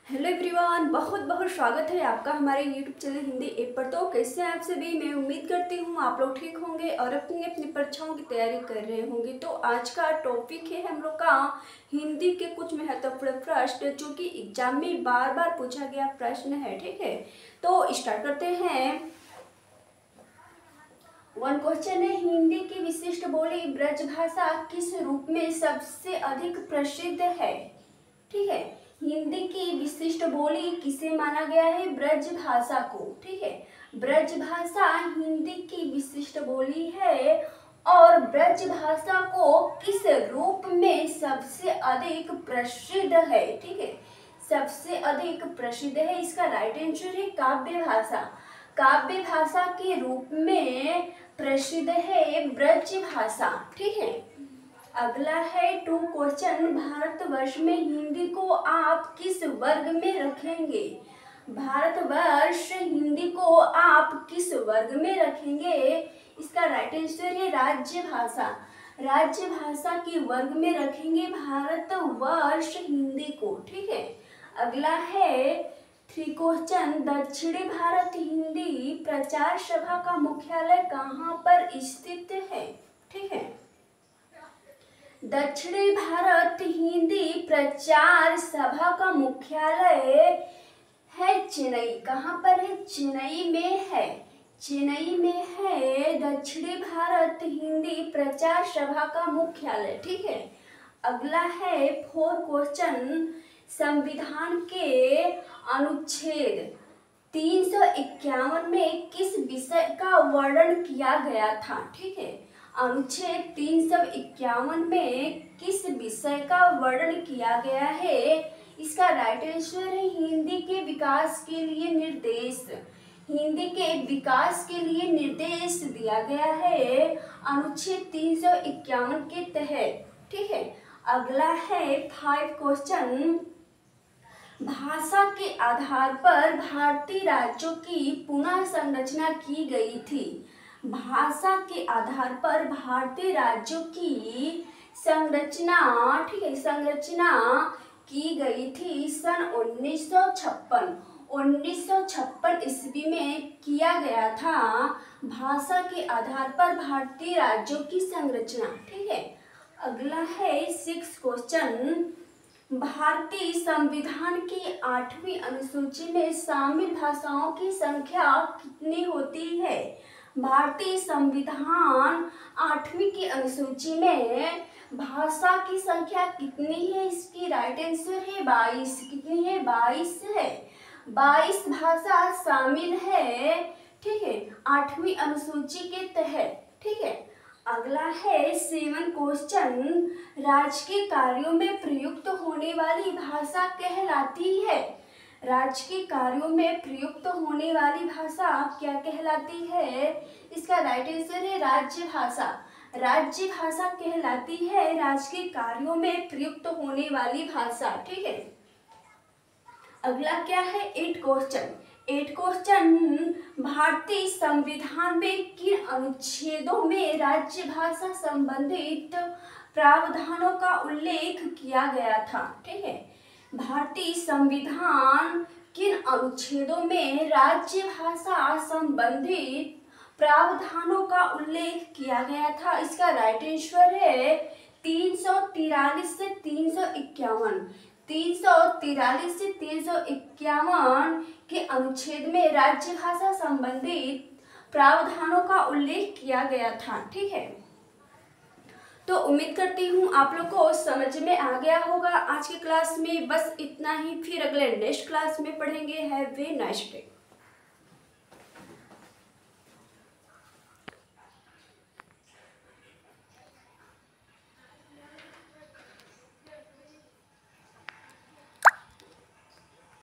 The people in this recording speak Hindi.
हेलो एवरीवन, बहुत बहुत स्वागत है आपका हमारे यूट्यूब चैनल हिंदी ऐप पर। तो कैसे हैं आप सभी? मैं उम्मीद करती हूँ आप लोग ठीक होंगे और अपनी अपनी परीक्षाओं की तैयारी कर रहे होंगे। तो आज का टॉपिक है हम लोग का हिंदी के कुछ महत्वपूर्ण प्रश्न जो कि एग्जाम में बार बार पूछा गया प्रश्न है। ठीक है, तो स्टार्ट करते हैं। वन क्वेश्चन है, हिंदी की विशिष्ट बोली ब्रजभाषा किस रूप में सबसे अधिक प्रसिद्ध है? ठीक है, हिंदी की विशिष्ट बोली किसे माना गया है? ब्रजभाषा को। ठीक है, ब्रजभाषा हिंदी की विशिष्ट बोली है और ब्रजभाषा को किस रूप में सबसे अधिक प्रसिद्ध है? ठीक है, सबसे अधिक प्रसिद्ध है, इसका राइट आंसर है काव्य भाषा। काव्य भाषा के रूप में प्रसिद्ध है ब्रजभाषा। ठीक है, अगला है टू क्वेश्चन, भारतवर्ष में हिंदी को आप किस वर्ग में रखेंगे? भारतवर्ष हिंदी को आप किस वर्ग में रखेंगे? इसका राइट आंसर है राज्य भाषा। राज्य भाषा के वर्ग में रखेंगे भारतवर्ष हिंदी को। ठीक है, अगला है थ्री क्वेश्चन, दक्षिणी भारत हिंदी प्रचार सभा का मुख्यालय कहाँ पर स्थित है? ठीक है, दक्षिणी भारत हिंदी प्रचार सभा का मुख्यालय है चेन्नई। कहाँ पर है? चेन्नई में है। चेन्नई में है दक्षिणी भारत हिंदी प्रचार सभा का मुख्यालय। ठीक है, अगला है फोर क्वेश्चन, संविधान के अनुच्छेद 351 में किस विषय का वर्णन किया गया था? ठीक है, अनुच्छेद 351 में किस विषय का वर्णन किया गया है? इसका राइट आंसर है हिंदी के विकास के लिए निर्देश। हिंदी के विकास के लिए निर्देश दिया गया है अनुच्छेद 351 के तहत। ठीक है, अगला है फाइव क्वेश्चन, भाषा के आधार पर भारतीय राज्यों की पुनः संरचना की गई थी। भाषा के आधार पर भारतीय राज्यों की संरचना, ठीक है, संरचना की गई थी सन 1956 ईस्वी में किया गया था भाषा के आधार पर भारतीय राज्यों की संरचना। ठीक है, अगला है सिक्स क्वेश्चन, भारतीय संविधान की 8वीं अनुसूची में शामिल भाषाओं की संख्या कितनी होती है? भारतीय संविधान 8वीं की अनुसूची में भाषा की संख्या कितनी है? इसकी राइट आंसर है 22। कितनी है? 22 है। 22 भाषा शामिल है। ठीक है, 8वीं अनुसूची के तहत। ठीक है, अगला है सेवन क्वेश्चन, राजकीय कार्यों में प्रयुक्त होने वाली भाषा कहलाती है? राजकीय कार्यों में प्रयुक्त होने वाली भाषा क्या कहलाती है? इसका राइट आंसर है राज्य भाषा। राज्य भाषा कहलाती है राजकीय कार्यों में प्रयुक्त होने वाली भाषा। ठीक है, अगला क्या है एट क्वेश्चन, भारतीय संविधान में किन अनुच्छेदों में राज्य भाषा संबंधित प्रावधानों का उल्लेख किया गया था? ठीक है, भारतीय संविधान किन अनुच्छेदों में राज्य भाषा संबंधित प्रावधानों का उल्लेख किया गया था? इसका राइट आंसर है 343 से 351। 343 से 351 के अनुच्छेद में राज्य भाषा संबंधित प्रावधानों का उल्लेख किया गया था। ठीक है, तो उम्मीद करती हूँ आप लोग को समझ में आ गया होगा आज की क्लास में। बस इतना ही, फिर अगले नेक्स्ट क्लास में पढ़ेंगे। Have a nice day.